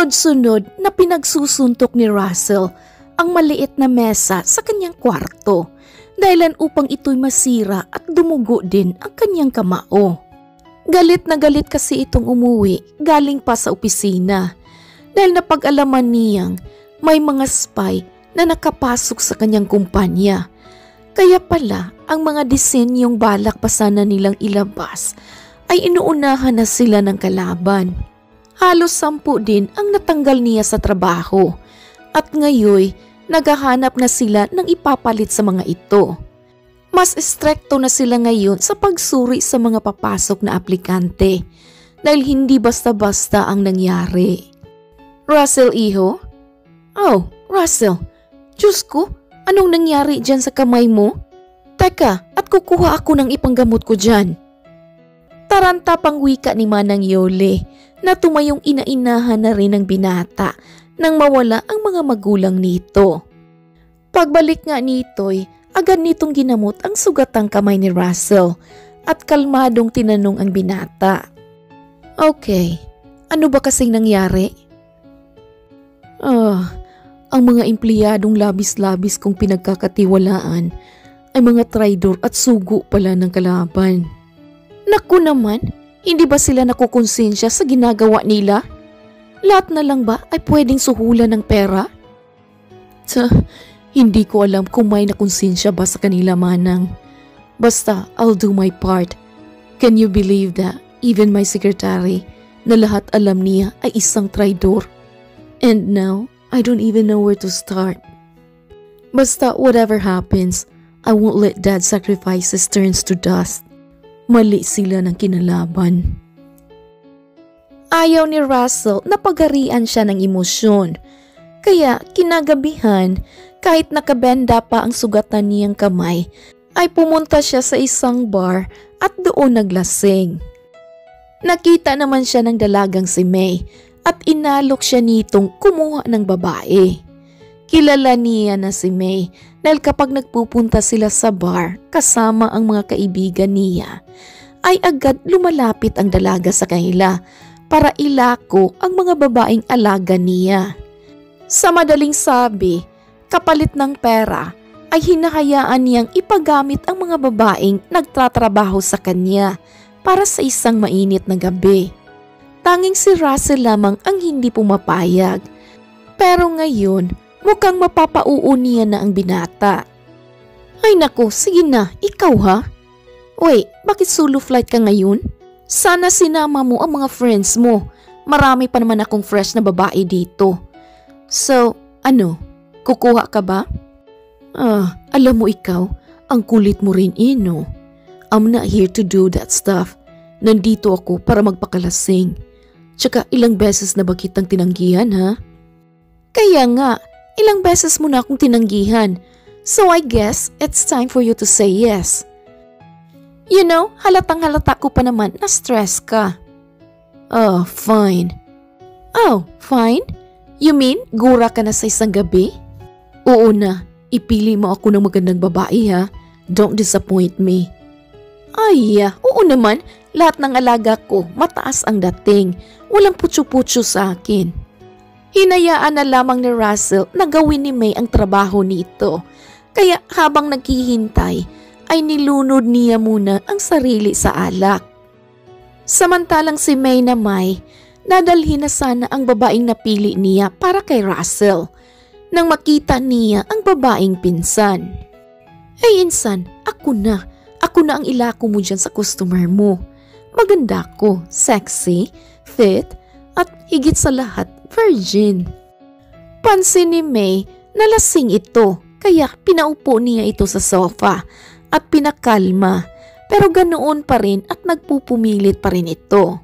Sunod-sunod na pinagsusuntok ni Russell ang maliit na mesa sa kanyang kwarto dahilan upang ito'y masira at dumugo din ang kanyang kamao. Galit na galit kasi itong umuwi galing pa sa opisina dahil napag-alaman niyang may mga spy na nakapasok sa kanyang kumpanya. Kaya pala ang mga disenyong balak pa sana nilang ilabas ay inuunahan na sila ng kalaban. Halos 10 din ang natanggal niya sa trabaho at ngayon naghahanap na sila ng ipapalit sa mga ito. Mas estrekto na sila ngayon sa pagsuri sa mga papasok na aplikante dahil hindi basta-basta ang nangyari. Russell, iho? Oh, Russell, Diyos ko, anong nangyari dyan sa kamay mo? Teka, at kukuha ako ng ipanggamot ko dyan. Taranta pang wika ni Manang Yole na tumayong inainahan na rin ng binata nang mawala ang mga magulang nito. Pagbalik nga nito'y agad nitong ginamot ang sugatang kamay ni Russell at kalmadong tinanong ang binata. Okay, ano ba kasing nangyari? Ang mga empleyadong labis-labis kong pinagkakatiwalaan ay mga traidor at sugo pala ng kalaban. Naku naman, hindi ba sila nakukonsensya sa ginagawa nila? Lahat na lang ba ay pwedeng suhulan ng pera? Hindi ko alam kung may nakonsensya ba sa kanila, Manang. Basta, I'll do my part. Can you believe that even my secretary na lahat alam niya ay isang traidor? And now, I don't even know where to start. Basta, whatever happens, I won't let Dad's sacrifices turns to dust. Mali sila ng kinalaban. Ayaw ni Russell na pagarian siya ng emosyon. Kaya kinagabihan, kahit nakabenda pa ang sugatan niyang kamay, ay pumunta siya sa isang bar at doon naglasing. Nakita naman siya ng dalagang si May at inalok siya nitong kumuha ng babae. Kilala niya na si May dahil kapag nagpupunta sila sa bar kasama ang mga kaibigan niya, ay agad lumalapit ang dalaga sa kanila para ilako ang mga babaeng alaga niya. Sa madaling sabi, kapalit ng pera ay hinahayaan niyang ipagamit ang mga babaeng nagtatrabaho sa kanya para sa isang mainit na gabi. Tanging si Russell lamang ang hindi pumapayag. Pero ngayon, mukhang mapapauunian na ang binata. Ay nako, sige na, ikaw ha? Wait, bakit solo flight ka ngayon? Sana sinama mo ang mga friends mo. Marami pa naman akong fresh na babae dito. So, ano? Kukuha ka ba? Alam mo ikaw, ang kulit mo rin no? I'm not here to do that stuff. Nandito ako para magpakalasing. Tsaka ilang beses na ba kitang tinanggihan ha? Kaya nga, ilang beses mo na akong tinanggihan. So I guess it's time for you to say yes. You know, halatang halata ko pa naman na stress ka. Oh, fine. Oh, fine? You mean gura ka na sa isang gabi? Oo na, ipili mo ako ng magandang babae ha. Don't disappoint me. Ay, oo naman, lahat ng alaga ko mataas ang dating. Walang putyo-putyo sa akin. Hinayaan na lamang ni Russell na gawin ni May ang trabaho nito. Kaya habang naghihintay ay nilunod niya muna ang sarili sa alak. Samantalang si May na nadalhin na sana ang babaeng napili niya para kay Russell nang makita niya ang babaeng pinsan. Hey insan, ako na ang ilako mo dyan sa customer mo. Maganda ko, sexy, fit, at higit sa lahat, virgin. Pansin ni May na lasing ito kaya pinaupo niya ito sa sofa at pinakalma pero ganoon pa rin at nagpupumilit pa rin ito.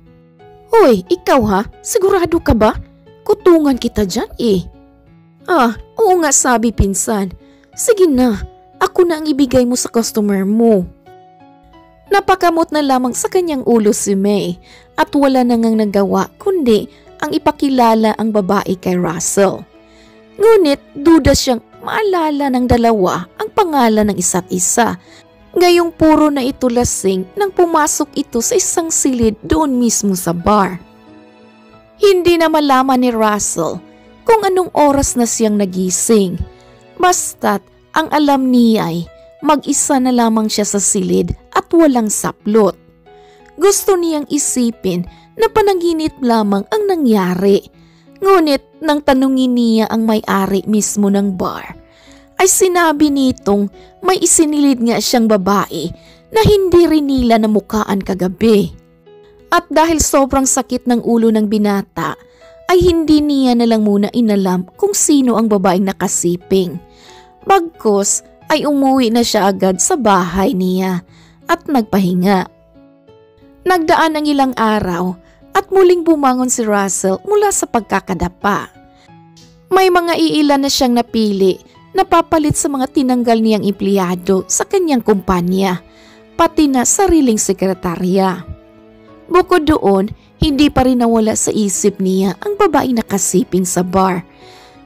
Hoy, ikaw ha? Sigurado ka ba? Kutungan kita dyan eh. Oo nga sabi pinsan. Sige na, ako na ang ibigay mo sa customer mo. Napakamot na lamang sa kanyang ulo si May at wala na ngang nagawa kundi ang ipakilala ang babae kay Russell. Ngunit duda siyang maalala ng dalawa ang pangalan ng isa't isa. Gayong puro na ito lasing nang pumasok ito sa isang silid doon mismo sa bar. Hindi na malaman ni Russell kung anong oras na siyang nagising. Basta't ang alam niya ay mag-isa na lamang siya sa silid at walang saplot. Gusto niyang isipin na panaginip lamang ang nangyari. Ngunit nang tanungin niya ang may-ari mismo ng bar, ay sinabi nitong may isinilid nga siyang babae na hindi rin nila namukaan kagabi. At dahil sobrang sakit ng ulo ng binata, ay hindi niya na lang muna inalam kung sino ang babaeng nakasiping. Bagkus ay umuwi na siya agad sa bahay niya at nagpahinga. Nagdaan ang ilang araw at muling bumangon si Russell mula sa pagkakadapa. May mga iilan na siyang napili na papalit sa mga tinanggal niyang empleyado sa kanyang kumpanya, pati na sariling sekretarya. Bukod doon, hindi pa rin nawala sa isip niya ang babaeng nakasiping sa bar.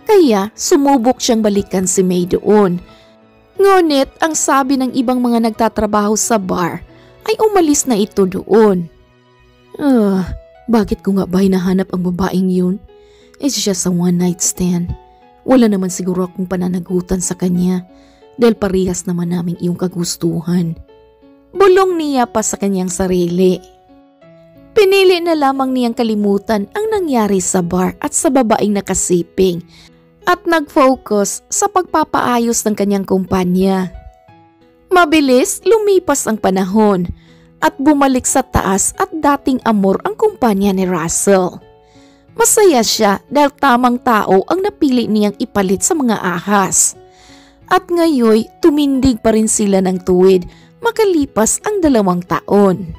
Kaya sumubok siyang balikan si May doon. Ngunit ang sabi ng ibang mga nagtatrabaho sa bar ay umalis na ito doon. Bakit ko nga ba hinahanap ang babaeng yun? It's just a one night stand. Wala naman siguro akong pananagutan sa kanya dahil parehas naman naming iyong kagustuhan. Bulong niya pa sa kanyang sarili. Pinili na lamang niyang kalimutan ang nangyari sa bar at sa babaeng nakasiping at nag-focus sa pagpapaayos ng kanyang kumpanya. Mabilis lumipas ang panahon at bumalik sa taas at dating amor ang kumpanya ni Russell. Masaya siya dahil tamang tao ang napili niyang ipalit sa mga ahas. At ngayoy tumindig pa rin sila ng tuwid makalipas ang 2 taon.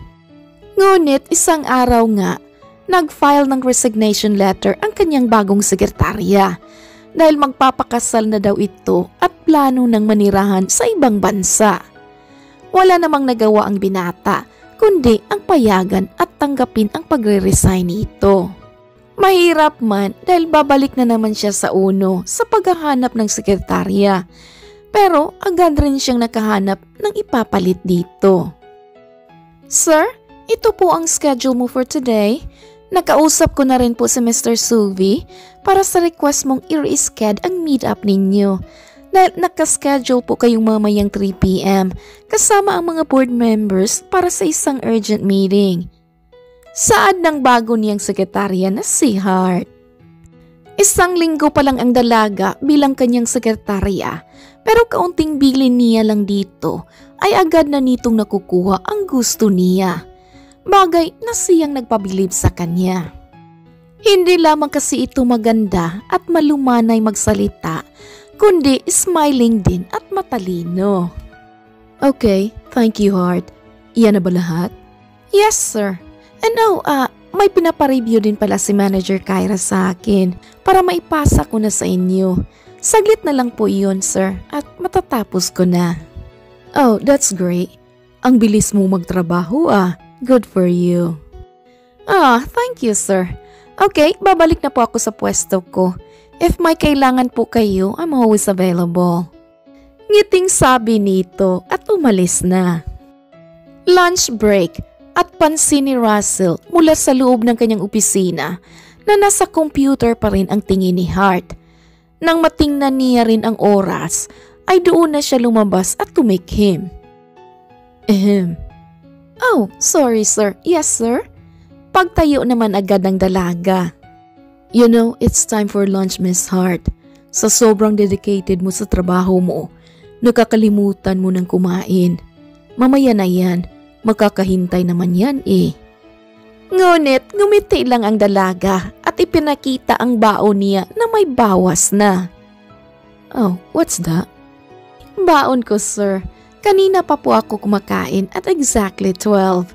Ngunit isang araw nga, nag-file ng resignation letter ang kanyang bagong sekretarya dahil magpapakasal na daw ito at plano ng manirahan sa ibang bansa. Wala namang nagawa ang binata kundi ang payagan at tanggapin ang pagre-resign nito. Mahirap man dahil babalik na naman siya sa uno sa paghahanap ng sekretarya, pero agad rin siyang nakahanap ng ipapalit dito. Sir, ito po ang schedule mo for today. Nakausap ko na rin po si Mr. Suvi para sa request mong i-reschedule ang meet-up ninyo dahil nakaschedule po kayong mamayang 3 p.m. kasama ang mga board members para sa isang urgent meeting. Saad ng bago niyang sekretarya na si Hart. 1 linggo pa lang ang dalaga bilang kanyang sekretarya, pero kaunting bilin niya lang dito ay agad na nitong nakukuha ang gusto niya. Bagay na siyang nagpabilib sa kanya. Hindi lamang kasi ito maganda at malumanay magsalita, kundi smiling din at matalino. Okay, thank you Hart. Iyan na ba lahat? Yes sir. And may pinapareview din pala si Manager Kyra sa akin para maipasa ko na sa inyo. Saglit na lang po yun, sir, at matatapos ko na. Oh, that's great. Ang bilis mo magtrabaho Good for you. Thank you, sir. Okay, babalik na po ako sa pwesto ko. If may kailangan po kayo, I'm always available. Ngiting sabi nito at umalis na. Lunch break. At pansin ni Russell mula sa loob ng kanyang opisina na nasa computer pa rin ang tingin ni Hart. Nang matingnan niya rin ang oras, ay doon na siya lumabas at tumikhim. Oh, sorry sir. Yes sir? Pagtayo naman agad ng dalaga. You know, it's time for lunch, Miss Hart. Sa sobrang dedicated mo sa trabaho mo, nakakalimutan mo ng kumain. Mamaya na yan. Makakahintay naman yan Ngunit ngumiti lang ang dalaga at ipinakita ang baon niya na may bawas na. Oh, what's that? Baon ko sir. Kanina pa po ako kumakain at exactly 12.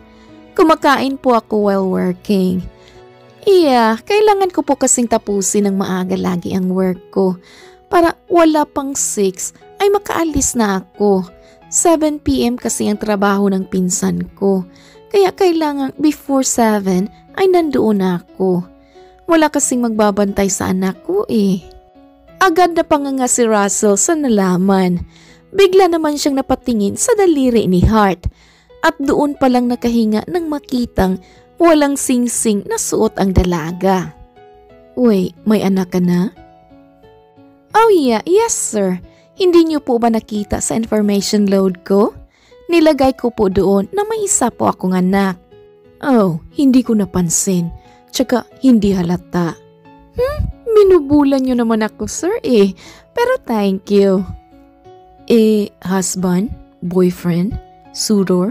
Kumakain po ako while working. Kailangan ko po kasing tapusin ng maaga lagi ang work ko para wala pang 6 ay makaalis na ako. 7 p.m. kasi ang trabaho ng pinsan ko. Kaya kailangan before 7 ay nandoon ako. Wala kasing magbabantay sa anak ko Agad na panganga si Russell sa nalaman. Bigla naman siyang napatingin sa daliri ni Hart. At doon palang nakahinga nang makitang walang singsing na suot ang dalaga. Wait, may anak ka na? Oh yeah, yes sir. Hindi niyo po ba nakita sa information load ko? Nilagay ko po doon na may isa po akong anak. Oh, hindi ko napansin. Tsaka hindi halata. Binubulan niyo naman ako sir eh. Pero thank you. Husband? Boyfriend? Suitor?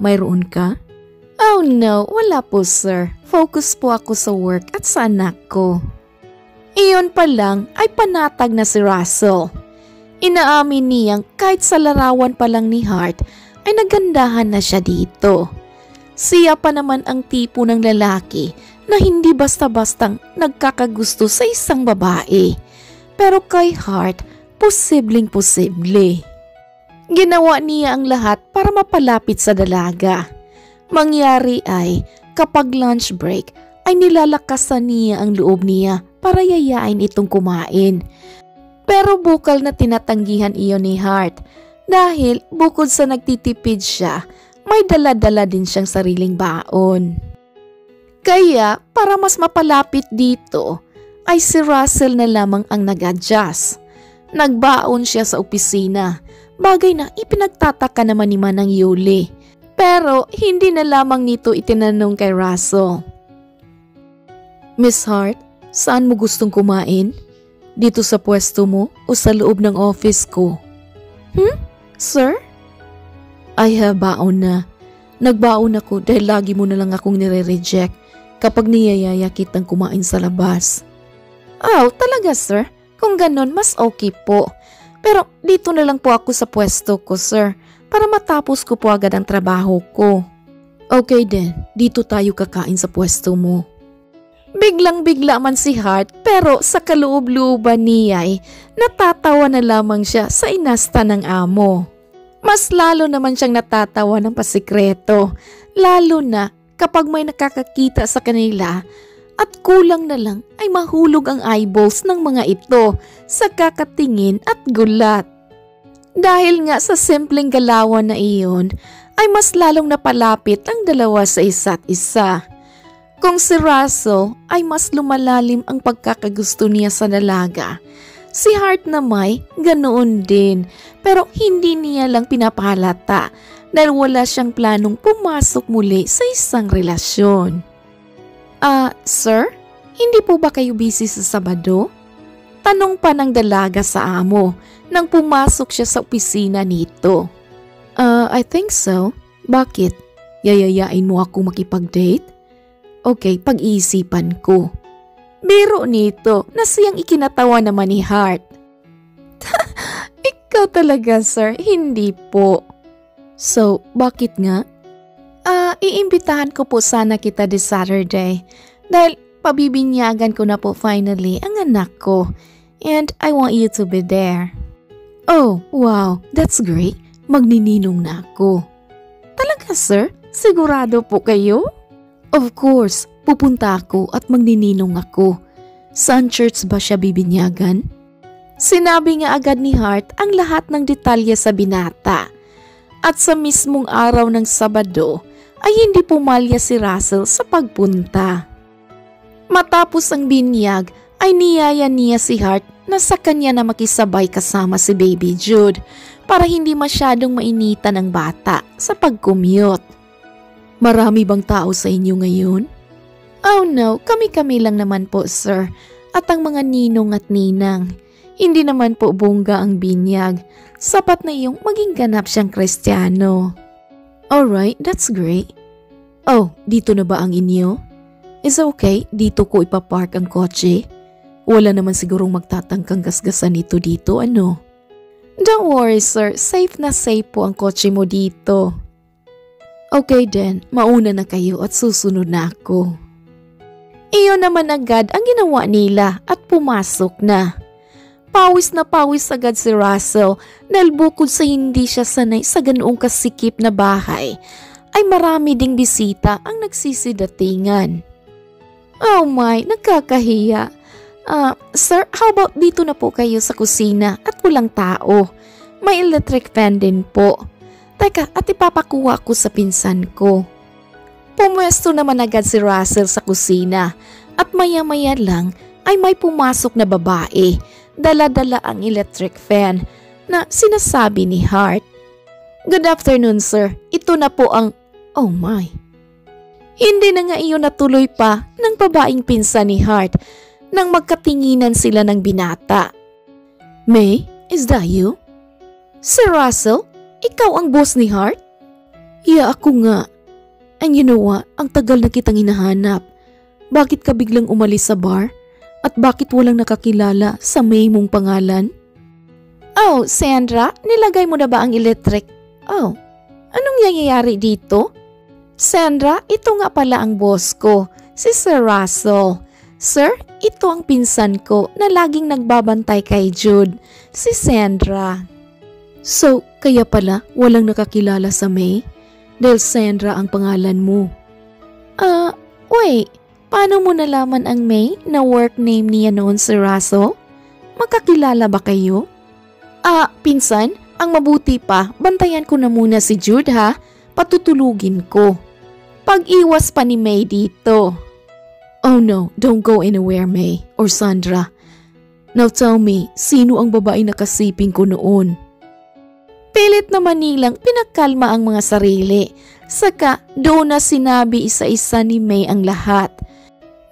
Mayroon ka? Oh no, wala po sir. Focus po ako sa work at sa anak ko. Iyon pa lang ay panatag na si Russell. Inaamin niyang kahit sa larawan pa lang ni Hart ay nagandahan na siya dito. Siya pa naman ang tipo ng lalaki na hindi basta-bastang nagkakagusto sa isang babae. Pero kay Hart, posibleng-posible. Ginawa niya ang lahat para mapalapit sa dalaga. Mangyari ay kapag lunch break ay nilalakasan niya ang loob niya para yayain itong kumain. Pero bukal na tinatanggihan iyon ni Hart dahil bukod sa nagtitipid siya, may dala-dala din siyang sariling baon. Kaya para mas mapalapit dito ay si Russell na lamang ang nag-adjust. Nagbaon siya sa opisina, bagay na ipinagtataka naman ni Manang Yuli. Pero hindi na lamang nito itinanong kay Russell. Miss Hart, saan mo gustong kumain? Dito sa pwesto mo o sa loob ng office ko? Sir? Ay baon na. Nagbaon ako dahil lagi mo na lang akong nire-reject kapag niyayaya kitang kumain sa labas. Oh, talaga sir? Kung ganon, mas okay po. Pero dito na lang po ako sa pwesto ko, sir, para matapos ko po agad ang trabaho ko. Okay din, dito tayo kakain sa pwesto mo. Biglang-bigla man si Hart pero sa kaloob-looban niya ay natatawa na lamang siya sa inasta ng amo. Mas lalo naman siyang natatawa ng pasikreto, lalo na kapag may nakakakita sa kanila at kulang na lang ay mahulog ang eyeballs ng mga ito sa kakatingin at gulat. Dahil nga sa simpleng galawan na iyon ay mas lalong napalapit ang dalawa sa isa't isa. Kung si Russell ay mas lumalalim ang pagkakagusto niya sa dalaga, si Hart na may ganoon din pero hindi niya lang pinapahalata dahil wala siyang planong pumasok muli sa isang relasyon. Sir? Hindi po ba kayo busy sa Sabado? Tanong pa ng dalaga sa amo nang pumasok siya sa opisina nito. I think so. Bakit? Yayayain mo ako makipag-date? Okay, pag-iisipan ko. Biro nito na siyang ikinatawa naman ni Hart. Ikaw talaga sir, hindi po. So, bakit nga? Iimbitahan ko po sana kita this Saturday dahil pabibinyagan ko na po finally ang anak ko and I want you to be there. Oh, wow, that's great. Magnininong na ako. Talaga sir? Sigurado po kayo? Of course, pupunta ako at magnininong ako. Saan church ba siya bibinyagan? Sinabi nga agad ni Hart ang lahat ng detalye sa binata. At sa mismong araw ng Sabado ay hindi pumalya si Russell sa pagpunta. Matapos ang binyag ay niyaya niya si Hart na sa kanya na makisabay kasama si Baby Jude para hindi masyadong mainitan ang bata sa pag-commute. Marami bang tao sa inyo ngayon? Oh no, kami-kami lang naman po sir at ang mga ninong at ninang. Hindi naman po bongga ang binyag. Sapat na iyong maging ganap siyang Kristiyano. Alright, that's great. Oh, dito na ba ang inyo? Is it okay? Dito ko ipapark ang kotse? Wala naman sigurong magtatangkang gasgasan ito dito, ano? Don't worry sir, safe na safe po ang kotse mo dito. Okay then, mauna na kayo at susunod na ako. Iyon naman agad ang ginawa nila at pumasok na. Pawis na pawis agad si Russell dahil bukod sa hindi siya sanay sa ganoong kasikip na bahay, ay marami ding bisita ang nagsisidatingan. Oh my, nagkakahiya. Sir, how about dito na po kayo sa kusina at walang tao? May electric fan din po. Teka, at ipapakuha ko sa pinsan ko. Pumwesto naman agad si Russell sa kusina At maya-maya lang ay may pumasok na babae, dala-dala ang electric fan na sinasabi ni Hart. "Good afternoon, sir. Ito na po ang..." Oh my! Hindi na nga iyon natuloy pa ng babaeng pinsan ni Hart nang magkatinginan sila ng binata. "May, is that you?" "Sir Russell, ikaw ang boss ni Hart?" "Yeah, ako nga. And you know what? Ang tagal na kitang hinahanap. Bakit ka biglang umalis sa bar? At bakit walang nakakilala sa May mong pangalan?" "Oh, Sandra, nilagay mo na ba ang electric?" "Oh, anong nangyayari dito?" "Sandra, ito nga pala ang boss ko, si Sir Russell. Sir, ito ang pinsan ko na laging nagbabantay kay Jude, si Sandra." "So, kaya pala walang nakakilala sa May? Dahil Sandra ang pangalan mo." Wait, paano mo nalaman ang May na work name niya noon si Russell? Magkakilala ba kayo?" Pinsan, ang mabuti pa, bantayan ko na muna si Jude ha, patutulugin ko. Pag-iwas pa ni May dito." "Oh no, don't go anywhere, May or Sandra. Now tell me, sino ang babae na kasiping ko noon?" Pilit naman nilang pinagkalma ang mga sarili. Saka doon na sinabi isa-isa ni May ang lahat.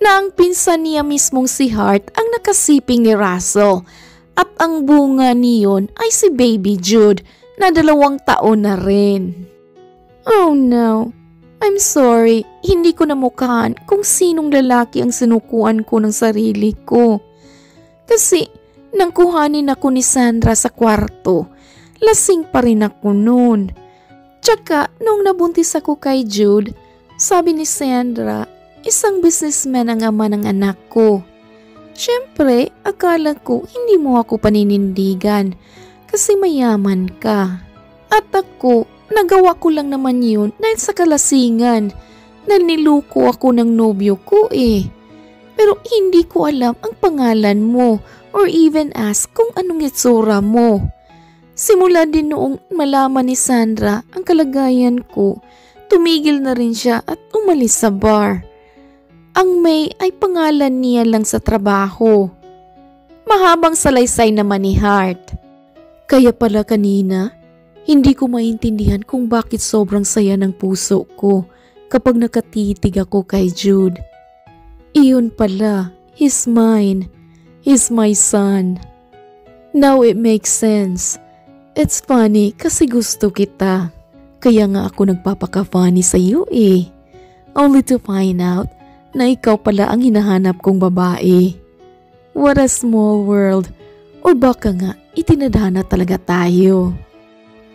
Na ang pinsan niya mismong si Hart ang nakasiping ni Russell. At ang bunga niyon ay si Baby Jude na 2 taon na rin. Oh no, I'm sorry. Hindi ko namukhaan kung sinong lalaki ang sinukuan ko ng sarili ko. Kasi nang kuhanin ako ni Sandra sa kwarto, lasing pa rin ako noon. Tsaka nung nabuntis ako kay Jude, sabi ni Sandra, isang businessman ang ama ng anak ko. Siyempre, akala ko hindi mo ako paninindigan kasi mayaman ka. At ako, nagawa ko lang naman yun dahil sa kalasingan na niluko ako ng nobyo ko eh. Pero hindi ko alam ang pangalan mo or even ask kung anong itsura mo. Simula din noong malaman ni Sandra ang kalagayan ko, tumigil na rin siya at umalis sa bar. Ang May ay pangalan niya lang sa trabaho. Mahabang salaysay naman ni Hart. Kaya pala kanina, hindi ko maintindihan kung bakit sobrang saya ng puso ko kapag nakatitig ako kay Jude. Iyon pala, he's mine. He's my son. Now it makes sense. It's funny kasi gusto kita. Kaya nga ako nagpapaka-funny sa iyo eh. Only to find out na ikaw pala ang hinahanap kong babae. What a small world. Or baka nga itinadhana talaga tayo.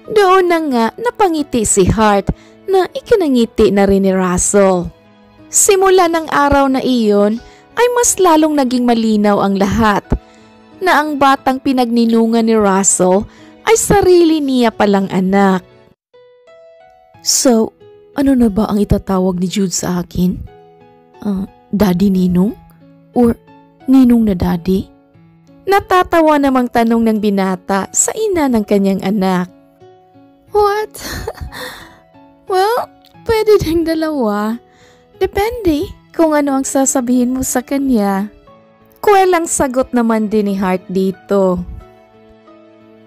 Doon na nga napangiti si Hart na ikinangiti na rin ni Russell. Simula ng araw na iyon ay mas lalong naging malinaw ang lahat na ang batang pinagninungan ni Russell ay sarili niya palang anak. So, ano na ba ang itatawag ni Jude sa akin? Daddy Ninong? Or Ninong na Daddy? Natatawa namang tanong ng binata sa ina ng kanyang anak. What? Well, pwede ding dalawa. Depende kung ano ang sasabihin mo sa kanya. Kwelang sagot naman din ni Hart dito.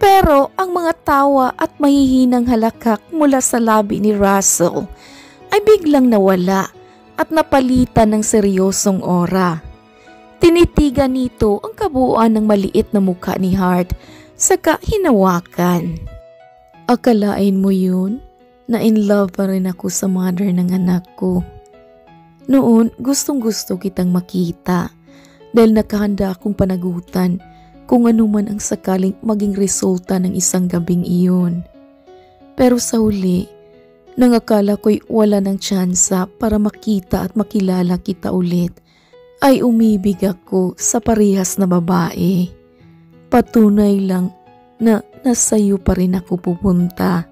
Pero ang mga tawa at mahihinang halakak mula sa labi ni Russell ay biglang nawala at napalitan ng seryosong aura. Tinitigan nito ang kabuuan ng maliit na mukha ni Hart saka hinawakan. Akalain mo yun na in love pa rin ako sa mother ng anak ko. Noon gustong gusto kitang makita dahil nakahanda akong panagutan kung ano man ang sakaling maging resulta ng isang gabing iyon. Pero sa huli, nang akala ko'y wala ng tsansa para makita at makilala kita ulit, ay umibig ako sa parehas na babae. Patunay lang na nasayo pa rin ako pupunta.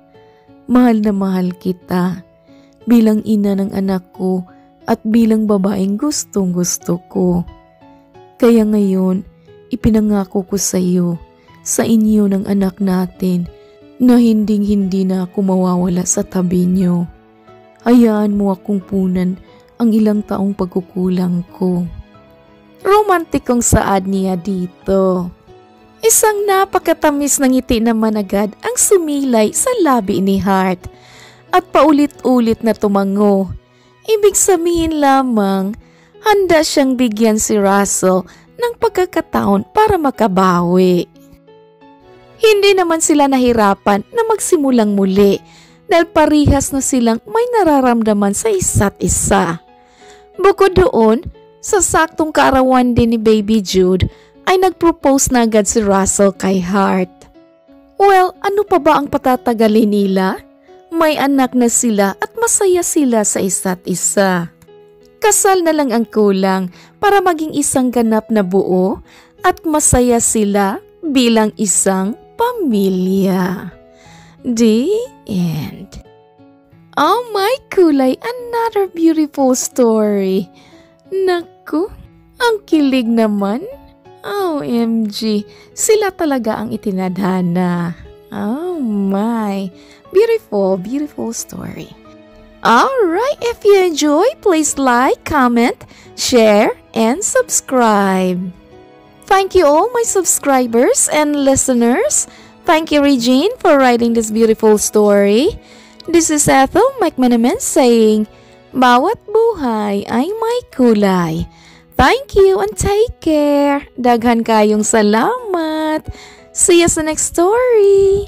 Mahal na mahal kita bilang ina ng anak ko at bilang babaeng gustong gusto ko. Kaya ngayon, ipinangako ko sa iyo, sa inyo ng anak natin, na hinding-hindi na ako mawawala sa tabi niyo. Hayaan mo akong punan ang ilang taong pagkukulang ko. Romantikong saad niya dito. Isang napakatamis na ngiti naman agad ang sumilay sa labi ni Hart at paulit-ulit na tumango. Ibig sabihin lamang, handa siyang bigyan si Russell ng pagkakataon para makabawi. Hindi naman sila nahirapan na magsimulang muli dahil parihas na silang may nararamdaman sa isa't isa. Bukod doon, sa saktong kaarawan din ni Baby Jude ay nag-propose na agad si Russell kay Hart. Well, ano pa ba ang patatagalin nila? May anak na sila at masaya sila sa isa't isa. Kasal na lang ang kulang para maging isang ganap na buo at masaya sila bilang isang pamilya. The end. Oh my kulay, another beautiful story. Naku, ang kilig naman. OMG, sila talaga ang itinadhana. Oh my, beautiful, beautiful story. Alright, if you enjoy, please like, comment, share, and subscribe. Thank you all my subscribers and listeners. Thank you Regine for writing this beautiful story. This is Ethel McManaman saying, bawat buhay ay may kulay. Thank you and take care. Daghan kayong salamat. See you sa next story.